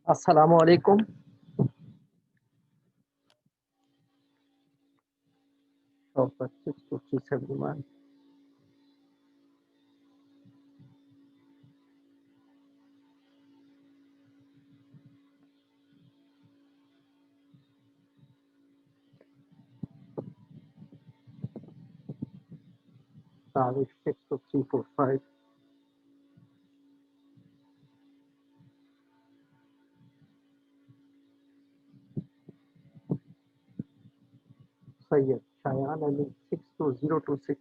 Assalamu alaikum. So, 6 to 371. Savish 6 to 345. Sayyid Shayan Ali 6 to 0 to 6.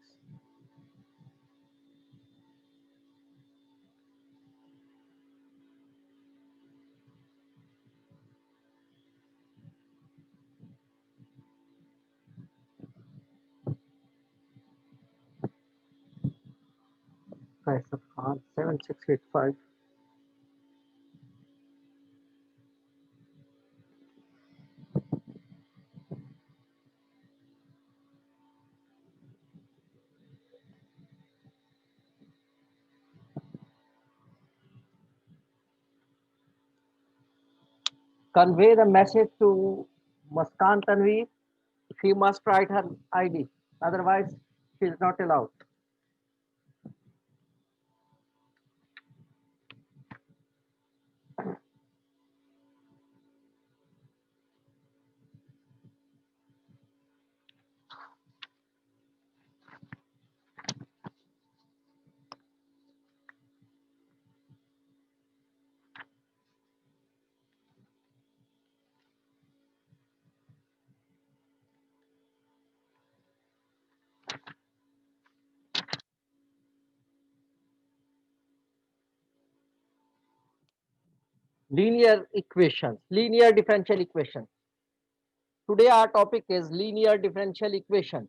Kaisar Khan 7685. Convey the message to Muskan Tanveer. She must write her ID. Otherwise, she is not allowed. Linear equations, linear differential equations. Today our topic is linear differential equations.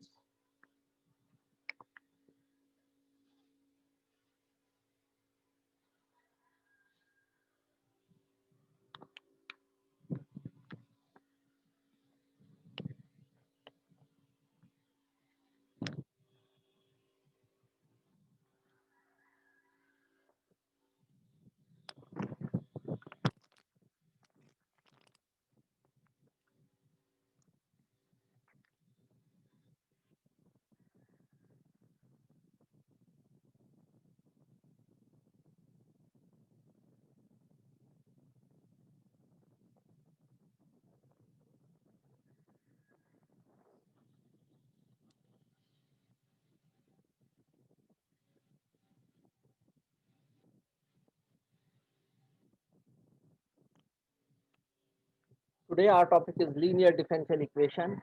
Today our topic is linear differential equation.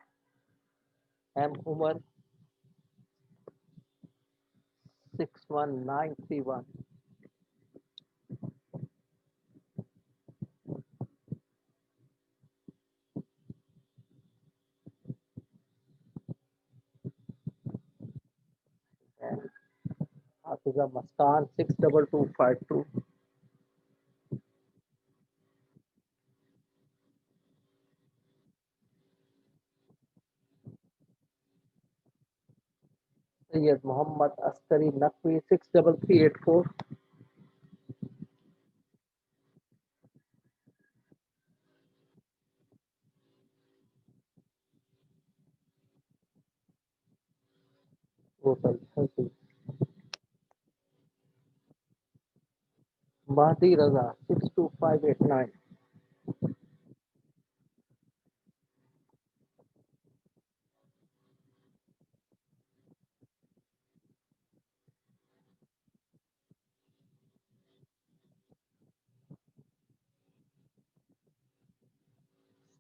M. Umar 61931. And Hafiza Mastan 62252. Sayyid Muhammad Askari Naqvi 63384. Total 30. Mahdi Raza 62589.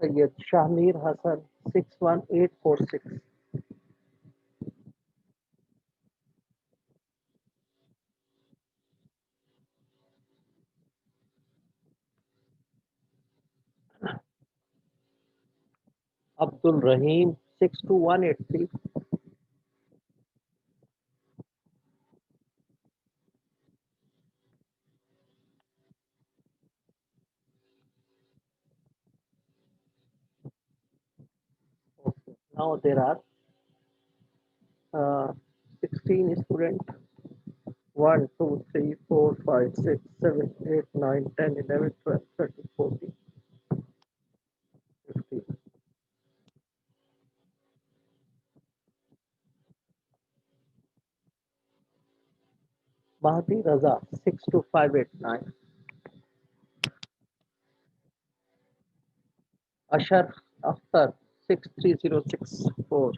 Sayyid Shahmir Hassan 61846. Abdul Rahim 62183. Okay. Now there are uh, 16 students 1, 2, 3, 4, 5, 6, 7, 8, 9, 10, 11, 12, 13, 14, 15. Mahdi Raza 62589. Ashar Akhtar 63064.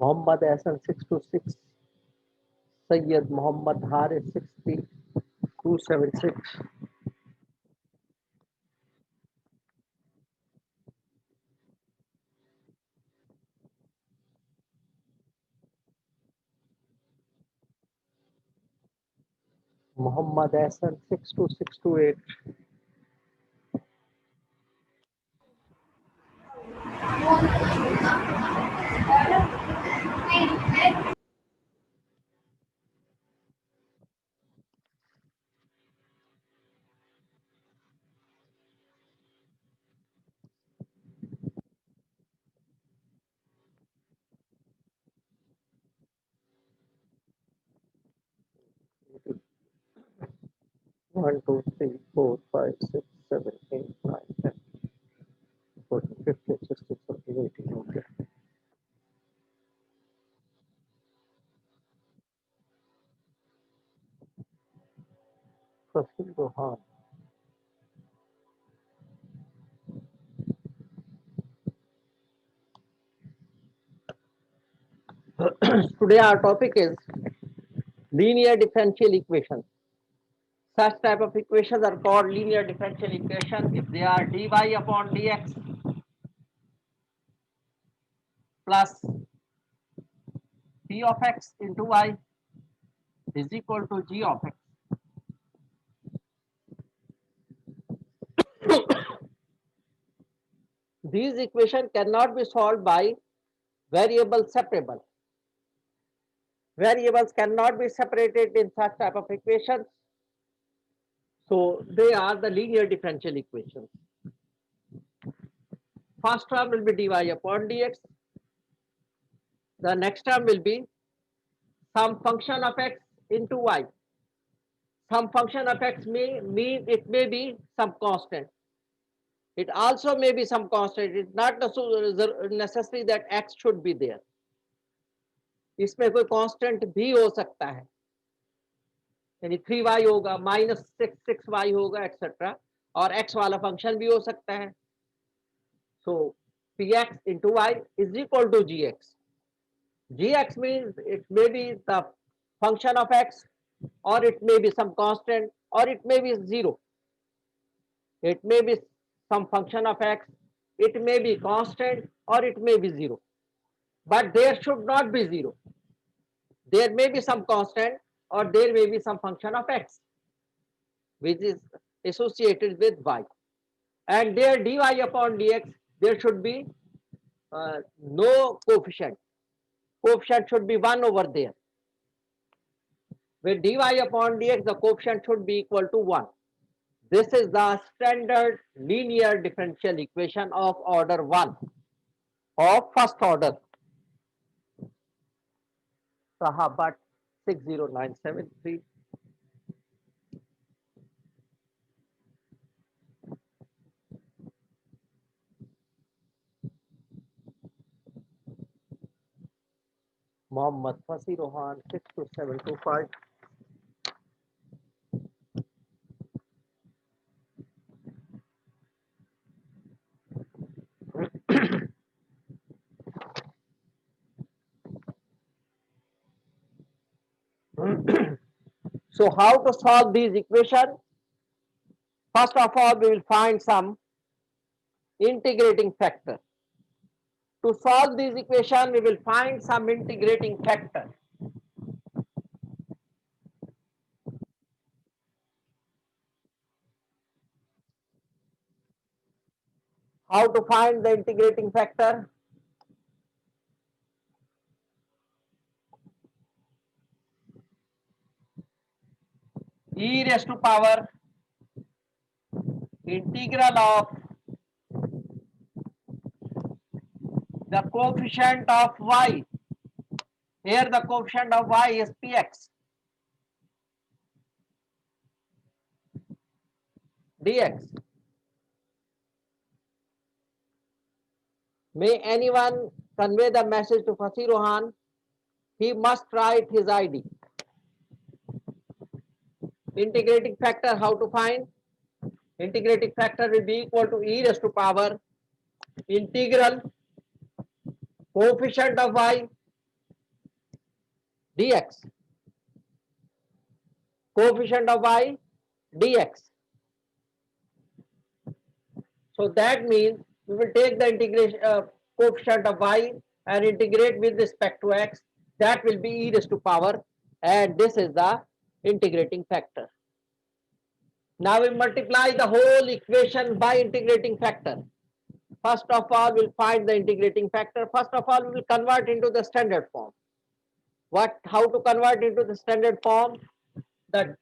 Muhammad Hassan 626. Sayyid Muhammad Haris 63276. Muhammad Hassan 62628. One, 2, 3, 4, 5, 6, 7, 8, 9, 10, 14, 15, 16, 17, 18. Okay. Fasil Rohan. Today our topic is linear differential equations. Such type of equations are called linear differential equations if they are dy upon dx plus p of x into y is equal to g of x. These equations cannot be solved by variable separable. Variables cannot be separated in such type of equations. So they are the linear differential equations. First term will be dy upon dx. The next term will be some function of x into y. Some function of x may mean it may be some constant. It also may be some constant. It's not necessary that x should be there. इसमें कोई constant भी हो सकता है, यानी 3y होगा, -6y होगा, etcetera, और x वाला फंक्शन भी हो सकता है. So px into y is equal to gx. Gx means it may be the function of x, or it may be some constant, or it may be zero. It may be some function of x, it may be constant, or it may be zero. But there should not be zero. There may be some constant, or there may be some function of x which is associated with y. And there dy upon dx, there should be no coefficient. Coefficient should be 1 over there. With dy upon dx, the coefficient should be equal to 1. This is the standard linear differential equation of order 1, of first order. Sahabat 60973. Muhammad Fasi Rohan 62725. So how to solve these equations? First of all, we will find some integrating factor. To solve these equations, we will find some integrating factor. How to find the integrating factor? e raised to power integral of the coefficient of y. Here the coefficient of y is px dx. May anyone convey the message to Fassi Rohan? He must write his ID. Integrating factor, how to find? Integrating factor will be equal to e raised to power integral coefficient of y dx. Coefficient of y dx. So that means we will take the integration coefficient of y and integrate with respect to x. That will be e raised to power, and this is the integrating factor. Now we multiply the whole equation by integrating factor. First of all, we'll find the integrating factor. First of all, we will convert into the standard form. How to convert into the standard form? The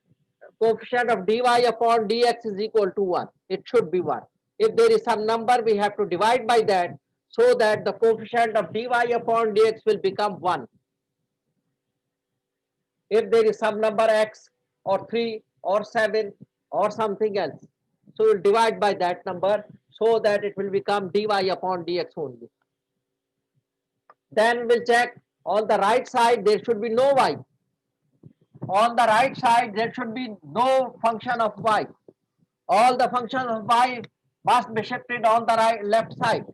coefficient of dy upon dx is equal to 1. It should be 1. If there is some number, we have to divide by that so that the coefficient of dy upon dx will become 1. If there is some number x or 3 or 7 or something else, so we'll divide by that number so that it will become dy upon dx only. Then we'll check on the right side there should be no y. On the right side there should be no function of y. All the functions of y must be shifted on the left side.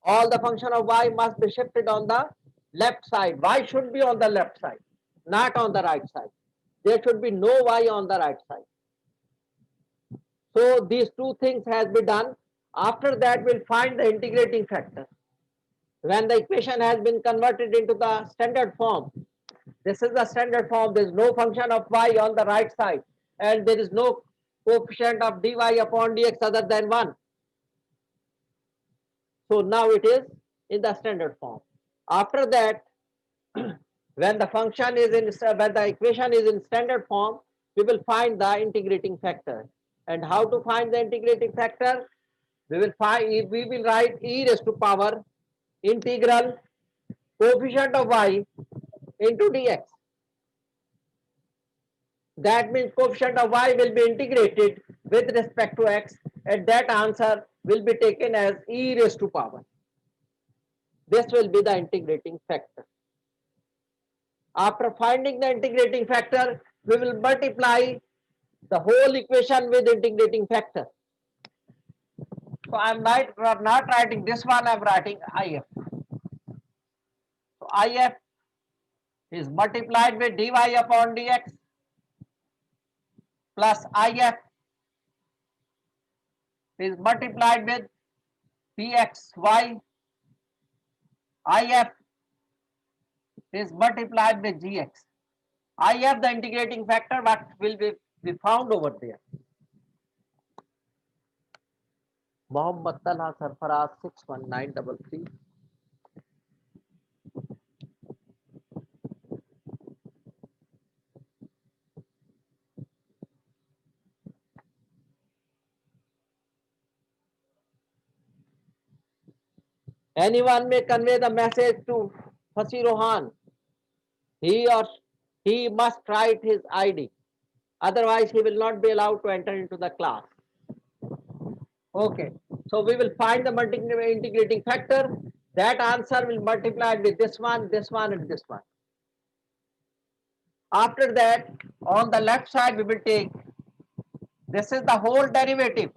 All the function of y must be shifted on the left side. Y should be on the left side, not on the right side. There should be no y on the right side. So these two things has been done. After that, we'll find the integrating factor. When the equation has been converted into the standard form, this is the standard form. There is no function of y on the right side, and there is no coefficient of dy upon dx other than 1. So now it is in the standard form. After that, when the function is when the equation is in standard form, we will find the integrating factor. And how to find the integrating factor? We will write e raised to power integral coefficient of y into dx. That means coefficient of y will be integrated with respect to x, and that answer will be taken as e raised to power. This will be the integrating factor. After finding the integrating factor, we will multiply the whole equation with integrating factor. So I'm not writing this one, I'm writing IF. So IF is multiplied with dy upon dx plus IF is multiplied with pxy. IF is multiplied with gx. IF the integrating factor, what will be found over there. Mohammed Talha Sarfaraz 61933. Anyone may convey the message to Fassi Rohan. He must write his ID. Otherwise, he will not be allowed to enter into the class. Okay. So we will find the integrating factor. That answer will multiply with this one, and this one. After that, on the left side, we will take, this is the whole derivative,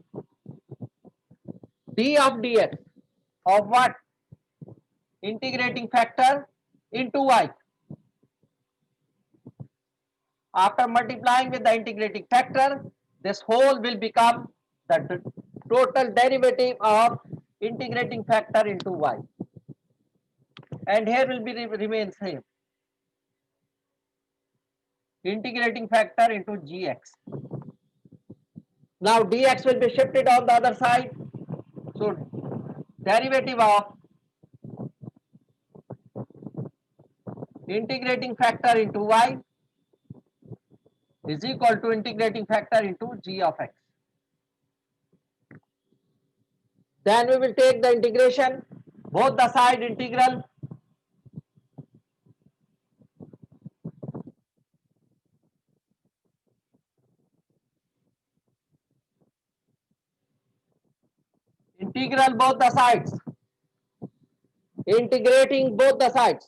d of dx of what? Integrating factor into y. After multiplying with the integrating factor, this whole will become the total derivative of integrating factor into y. And here will be remain same. Integrating factor into gx. Now dx will be shifted on the other side. So derivative of integrating factor into y is equal to integrating factor into g of x. Then we will take the integration, both the side integral. Integral both the sides. Integrating both the sides.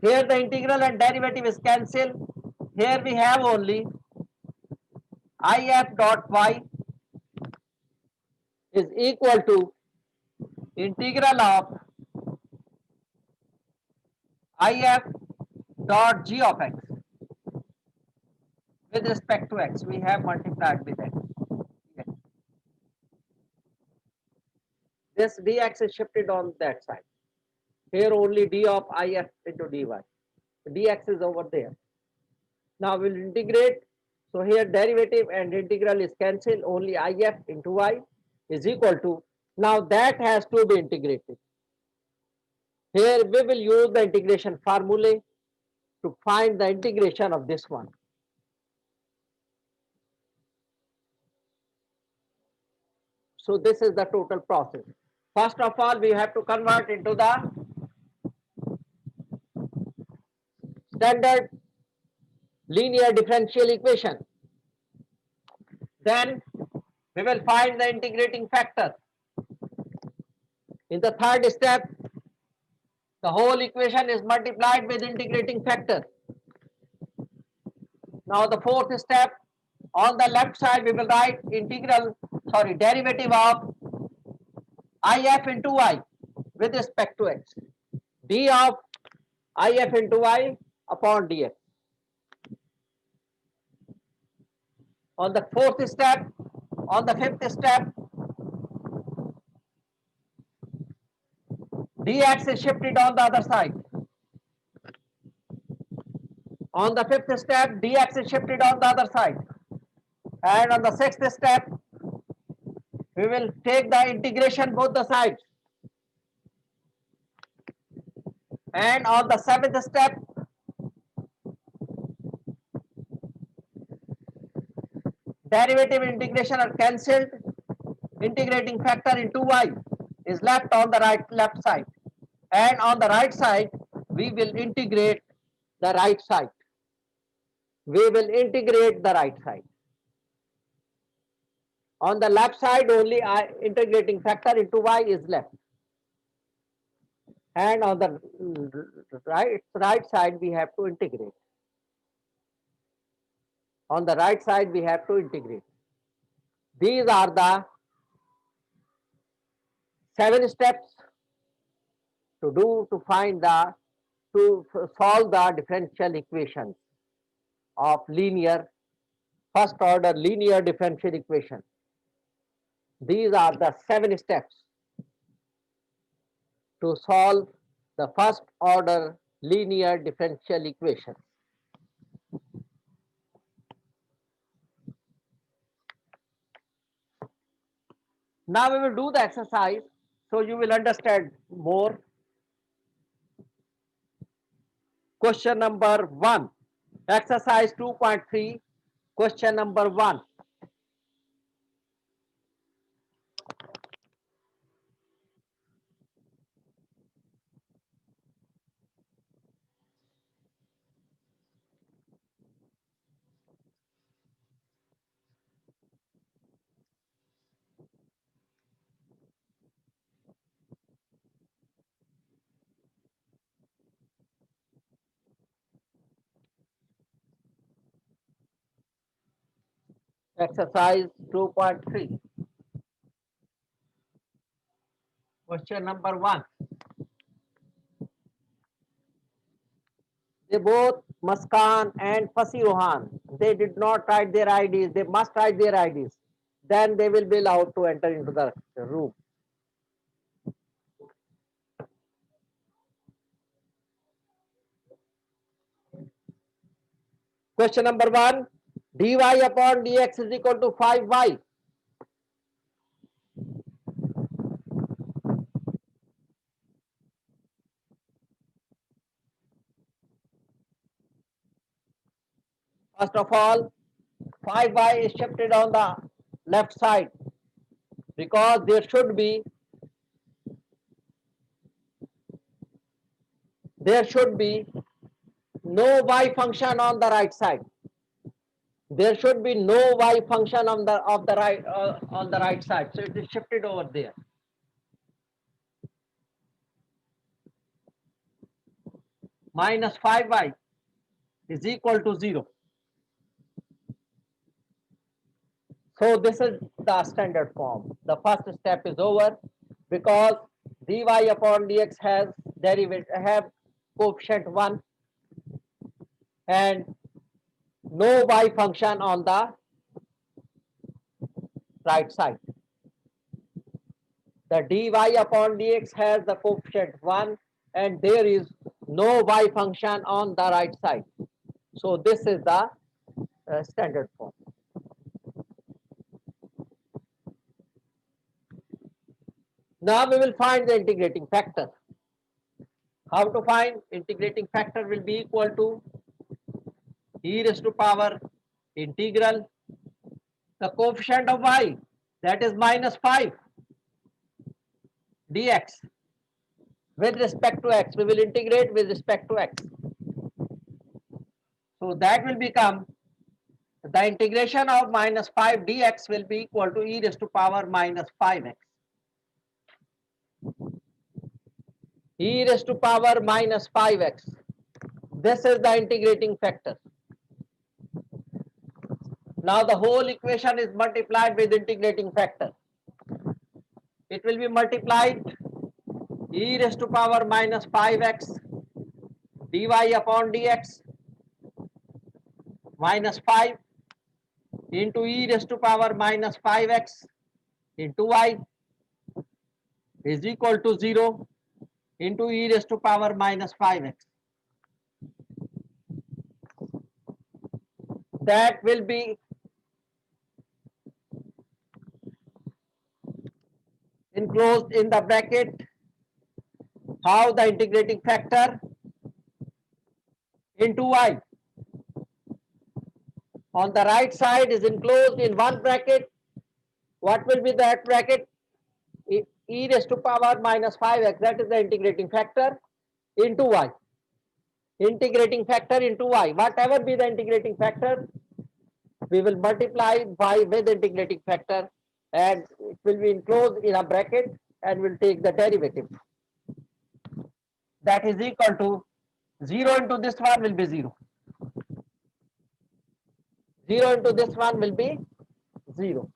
Here the integral and derivative is cancelled. Here we have only if dot y is equal to integral of if dot g of x with respect to x. We have multiplied with x. This dx is shifted on that side. Here only d of if into dy. Dx is over there. Now we'll integrate. So here derivative and integral is cancelled. Only if into y is equal to. Now that has to be integrated. Here we will use the integration formulae to find the integration of this one. So this is the total process. First of all, we have to convert into the standard linear differential equation. Then we will find the integrating factor. In the third step, the whole equation is multiplied with integrating factor. Now the fourth step, on the left side we will write derivative of if into y with respect to x. D of if into y upon dx. On the fourth step, on the fifth step, dx is shifted on the other side. On the fifth step, dx is shifted on the other side. And on the sixth step, we will take the integration both the sides. And on the seventh step, derivative and integration are cancelled. Integrating factor into y is left on the left side. And on the right side, we will integrate the right side. We will integrate the right side. On the left side, only integrating factor into y is left. And on the right side, we have to integrate. On the right side, we have to integrate. These are the 7 steps to solve the differential equations of first order linear differential equation. These are the 7 steps to solve the first order linear differential equation. Now we will do the exercise so you will understand more. Question number 1, exercise 2.3, question number 1. Exercise 2.3. Question number 1. They both, Muskan and Fasi Rohan, they did not write their IDs. They must write their IDs. Then they will be allowed to enter into the room. Question number 1. dy upon dx is equal to 5y. First of all, 5y is shifted on the left side because there should be no y function on the right side. There should be no y function on the right side. So it is shifted over there. Minus 5y is equal to 0. So this is the standard form. The first step is over because dy upon dx has coefficient 1 and no y function on the right side. The dy upon dx has the coefficient 1 and there is no y function on the right side. So this is the standard form. Now we will find the integrating factor. How to find? Integrating factor will be equal to e raised to power integral the coefficient of y, that is minus 5 dx with respect to x. We will integrate with respect to x. So that will become the integration of minus 5 dx will be equal to e raised to power minus 5x. E raised to power minus 5x. This is the integrating factor. Now the whole equation is multiplied with integrating factor. It will be multiplied e raised to power minus 5x dy upon dx minus 5 into e raised to power minus 5x into y is equal to 0 into e raised to power minus 5x. That will be enclosed in the bracket. How? The integrating factor into y. On the right side is enclosed in one bracket. What will be that bracket? E raised to power minus 5x, that is the integrating factor, into y. Integrating factor into y. Whatever be the integrating factor, we will multiply y with integrating factor and it will be enclosed in a bracket and will take the derivative. That is equal to 0 into this one will be 0. 0 into this one will be 0.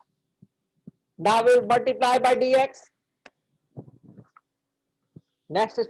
Now we will multiply by dx. Next is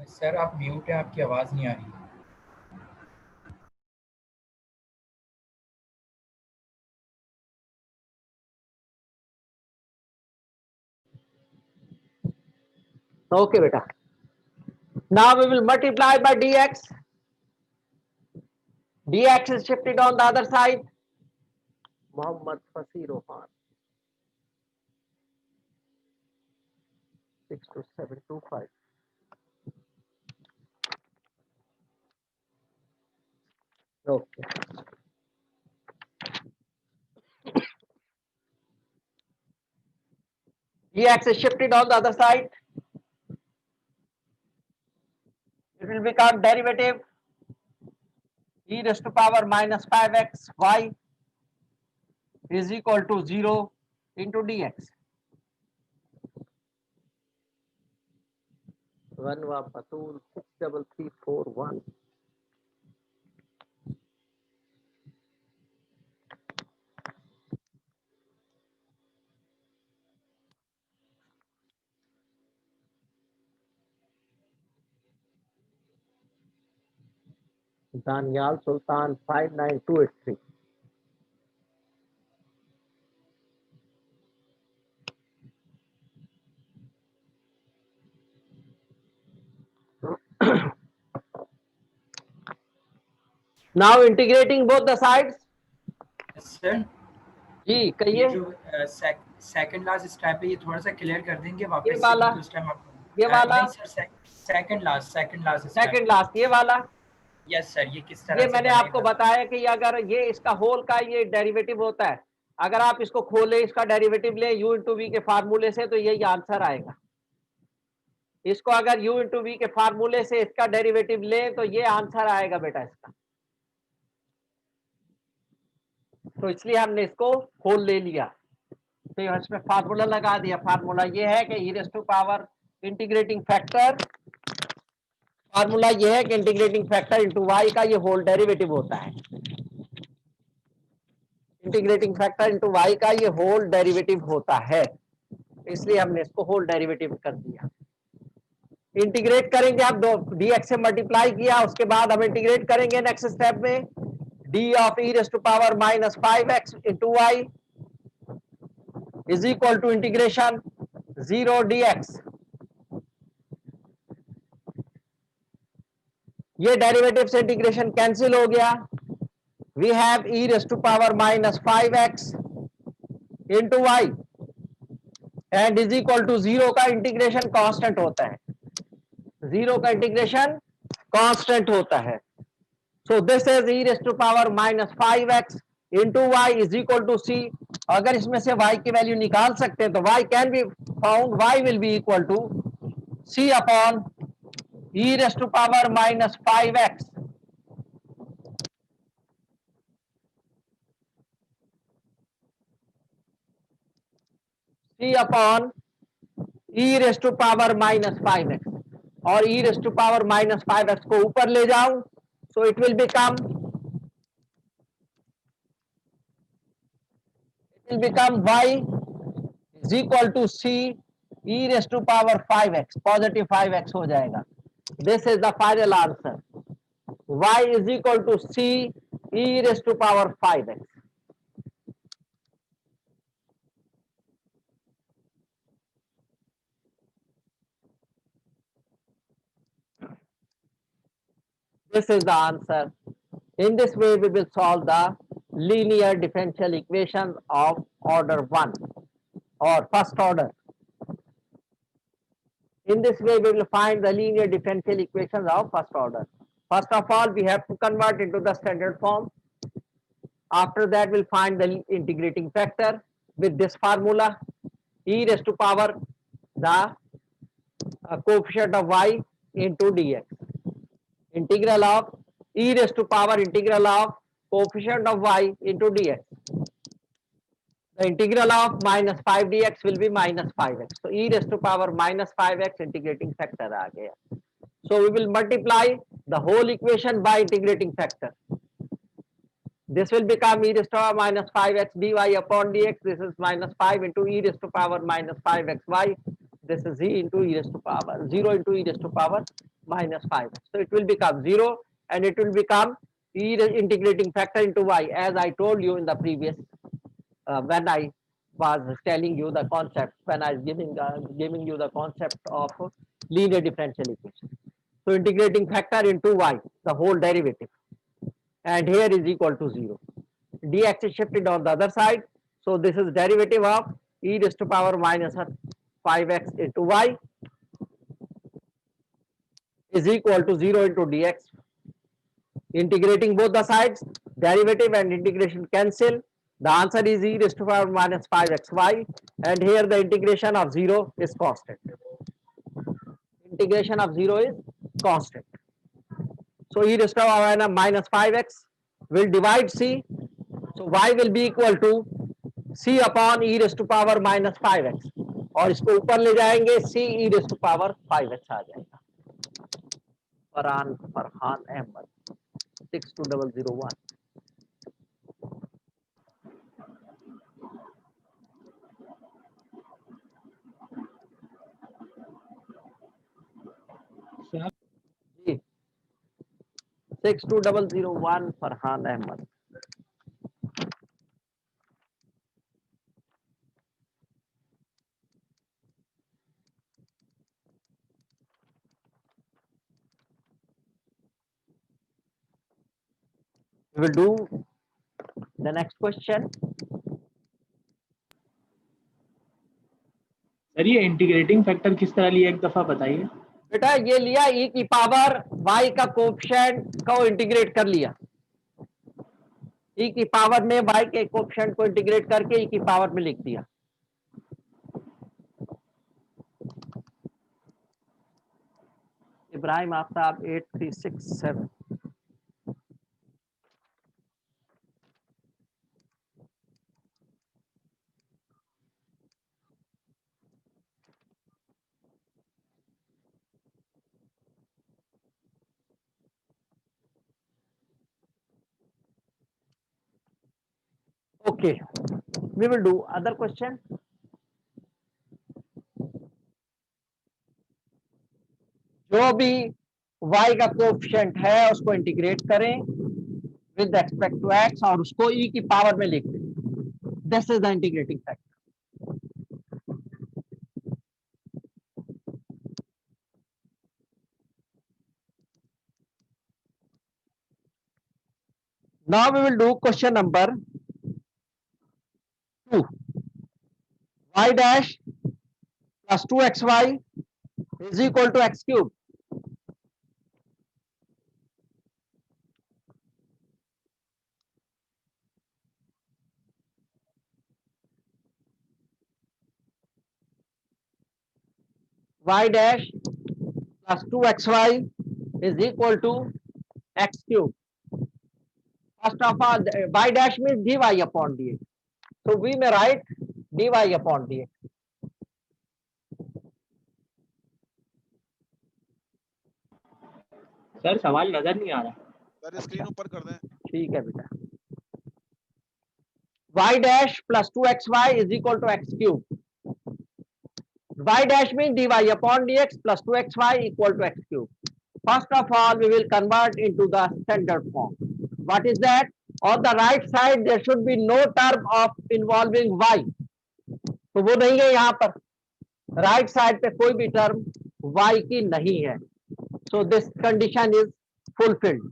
sir आप mute है, आपकी आवाज नहीं आ रही. okay, beta. Now we will multiply by dx. Dx is shifted on the other side. Muhammad Fasir Rohan 62725. Okay. Dx is shifted on the other side. It will become derivative e raised to power minus 5x y is equal to 0 into dx. 1 Batul 63341. Daniel Sultan 59283. Now integrating both the sides. Sir ji ये कहिए। जो second last step है ये थोड़ा सा clear कर देंगे ये वापस से, वाला, क्योंकि उस टाइम ये आपको वाला, नहीं sir, second last step. Second last ये वाला। यस सर, ये किस ये तरह से मैंने करना है आपको बताएं। बताया कि अगर ये इसका होल का ये डेरिवेटिव होता है, अगर आप इसको खोले, इसका डेरिवेटिव ले u इंटू वी के फार्मूले से, तो यही आंसर आएगा। इसको अगर u इंटू वी के फार्मूले से इसका डेरिवेटिव ले तो ये आंसर आएगा बेटा इसका। तो इसलिए हमने इसको होल ले लिया, तो इसमें फार्मूला लगा दिया। फार्मूला ये है कि e raise to power integrating factor, formula ये है कि इंटीग्रेटिंग फैक्टर इंटू वाई का ये होल डेरिवेटिव होता है। इंटीग्रेटिंग फैक्टर इंटू वाई का ये होल डेरिवेटिव होता है, इसलिए हमने इसको होल डेरिवेटिव कर दिया। इंटीग्रेट करेंगे, आप दो dx से मल्टीप्लाई किया, उसके बाद हम इंटीग्रेट करेंगे नेक्स्ट स्टेप में d of e raise to power minus 5x into y is equal to integration 0 dx। ये डेरिवेटिव से इंटीग्रेशन कैंसिल हो गया। We have e raise to power minus 5x into y and is equal to 0 का integration constant होता है, 0 का integration constant होता है। So this is e raise to power minus 5x into y is equal to c। अगर इसमें से y की वैल्यू निकाल सकते हैं तो y can be found, y will be equal to c upon e raise to power minus 5x c upon e raise to power minus 5x, और e raise to power minus 5x को ऊपर ले जाऊं, so it will become y is equal to c e raised to power 5x, positive 5x हो जाएगा। This is the final answer, y is equal to c e raised to power 5x। This is the answer. In this way, we will solve the linear differential equation of order 1 or first order. In this way, we will find the linear differential equations of first order. First of all, we have to convert into the standard form. After that, we'll find the integrating factor with this formula, e raised to power the coefficient of y into dx. Integral of e raised to power integral of coefficient of y into dx. The integral of minus 5 dx will be minus 5x. So e raised to power minus 5x integrating factor aa gaya. So we will multiply the whole equation by integrating factor. This will become e raised to power minus 5x dy upon dx. This is minus 5 into e raised to power minus 5xy. This is e into e raised to power 0 into e raised to power minus 5x. So it will become 0 and it will become e integrating factor into y, as I told you in the previous when I was telling you the concept, when I was giving you the concept of linear differential equation. So integrating factor into y, the whole derivative, and here is equal to 0. Dx is shifted on the other side, so this is derivative of e raised to power minus 5x into y is equal to 0 into dx. Integrating both the sides, derivative and integration cancel. The answer is e raised to power minus 5xy, and here the integration of 0 is constant. Integration of 0 is constant. So e raised to power minus 5x will divide c, so y will be equal to c upon e raised to power minus 5x, और इसको ऊपर ले जाएंगे c e raised to power 5x आ जाएगा। फरहान अहमद 62001। जी 62001 Farhan Ahmed. We will do the next question. Sir ये integrating factor किस तरह लिया एक दफा बताइए। बेटा ये लिया e की पावर y का कोएफिशिएंट को इंटीग्रेट कर लिया, e की पावर में y के कोएफिशिएंट को इंटीग्रेट करके e की पावर में लिख दिया। Ibrahim Aftab 8367। Okay, we will do other question. जो भी y का कोएफिशिएंट है उसको इंटीग्रेट करें विद रिस्पेक्ट टू x और उसको e की पावर में लिख दें। This is the integrating factor. Now we will do question number 2. Y dash plus 2xy is equal to x cube. Y dash plus 2xy is equal to x cube. First of all, y dash means dy upon dx. So we may write dy upon dx. Sir सवाल नजर नहीं आ रहा। Sir screen ऊपर कर दें। ठीक है बेटा। y dash plus 2xy is equal to x cube. Y dash means dy upon dx plus 2xy equal to x cube. First of all, we will convert into the standard form. What is that? On the right side, there should be no term of involving y. तो वो नहीं है यहाँ पर। Right side पे कोई भी term y की नहीं है। So this condition is fulfilled.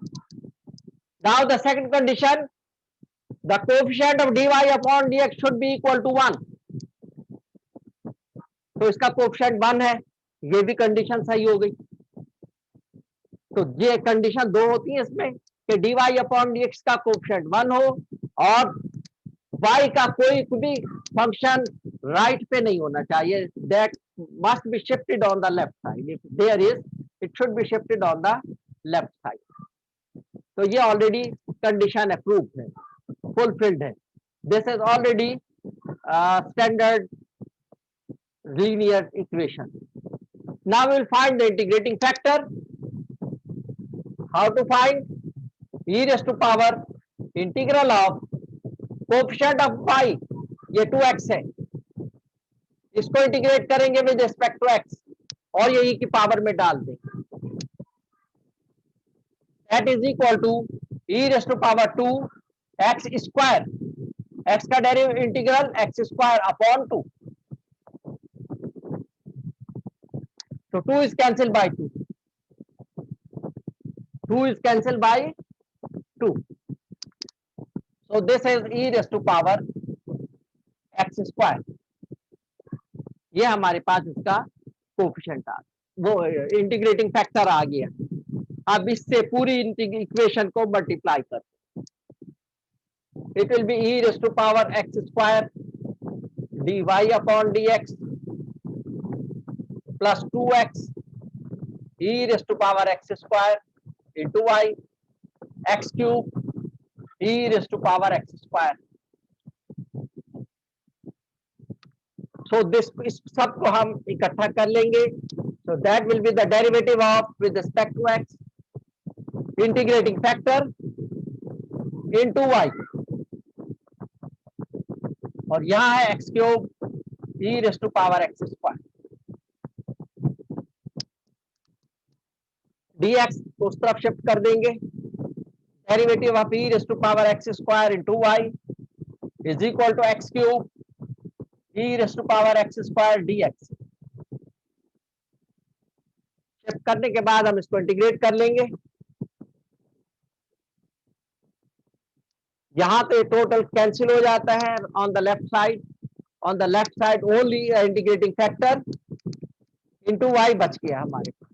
Now the second condition, the coefficient of dy upon dx should be equal to 1. तो इसका कोएफिशिएंट 1 है, ये भी कंडीशन सही हो गई। तो ये कंडीशन दो होती है इसमें कि dy अपॉन dx का कोएफिशिएंट 1 हो और y का कोई भी फंक्शन राइट पे नहीं होना चाहिए। That must be shifted on the left side. If there is, it should be shifted on the left side. तो ये ऑलरेडी कंडीशन अप्रूव्ड है, फुलफिल्ड है। This is already standard linear equation. Now we will find the integrating factor. How to find? E raised to power integral of coefficient of y, ये 2x है, इसको integrate करेंगे with respect to x और ये e की power में डाल देंगे। That is equal to e raised to power 2 x square, x का derivative integral x square upon 2. So 2 is cancelled by 2. 2 is cancelled by 2. So this is e raised to power x square. ये हमारे पास इसका coefficient आ, वो integrating factor आ गया। अब इससे पूरी equation को मल्टीप्लाई करते, it will be e raised to power x square dy upon dx plus 2x e raised to power x square into y x cube e raised to power x square. So this इस सब को हम इकट्ठा कर लेंगे। So that will be the derivative of with respect to x, integrating factor into y, और यहाँ है x cube e raised to power x square. dx को उस तरफ शिफ्ट कर देंगे derivative of e raise to power x square into y is equal to x cube e raise to power x square dx। Shift करने के बाद हम इसको इंटीग्रेट कर लेंगे। यहां पे टोटल कैंसिल हो जाता है on the left side. On the left side only integrating factor into y बच गया हमारे पास।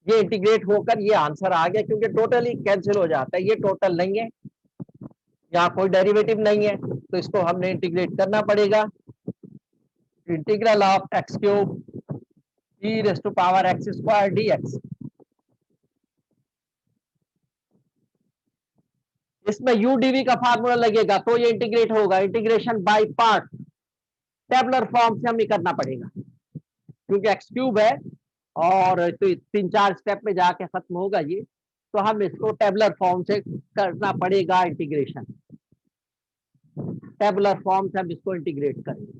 ये इंटीग्रेट होकर ये आंसर आ गया, क्योंकि टोटल ही कैंसिल हो जाता है, ये टोटल नहीं है, यहाँ कोई डेरिवेटिव नहीं है, तो इसको हमने इंटीग्रेट करना पड़ेगा। Integral of x cube e raise to power x square dx। इसमें u dv का फार्मूला लगेगा तो ये इंटीग्रेट होगा। Integration by part tabular form से हमें करना पड़ेगा, क्योंकि x क्यूब है और तो 3-4 स्टेप में जाके खत्म होगा ये, तो हम इसको टेबुलर फॉर्म से करना पड़ेगा इंटीग्रेशन। टेबुलर फॉर्म से हम इसको इंटीग्रेट करेंगे।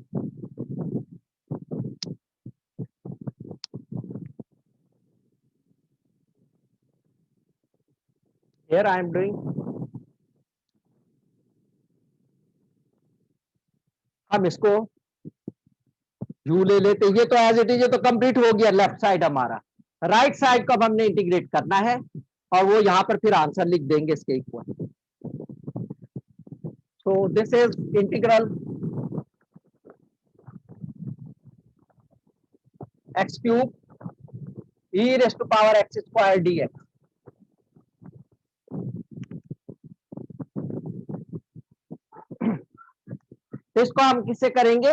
Here I am doing, हम इसको u ले लेते, ये तो एज इट इज, ये तो कंप्लीट हो गया लेफ्ट साइड हमारा। राइट साइड को अब हमने इंटीग्रेट करना है और वो यहां पर फिर आंसर लिख देंगे इसके equal. So this is integral x cube e raise to power x square dx। इसको हम किससे करेंगे?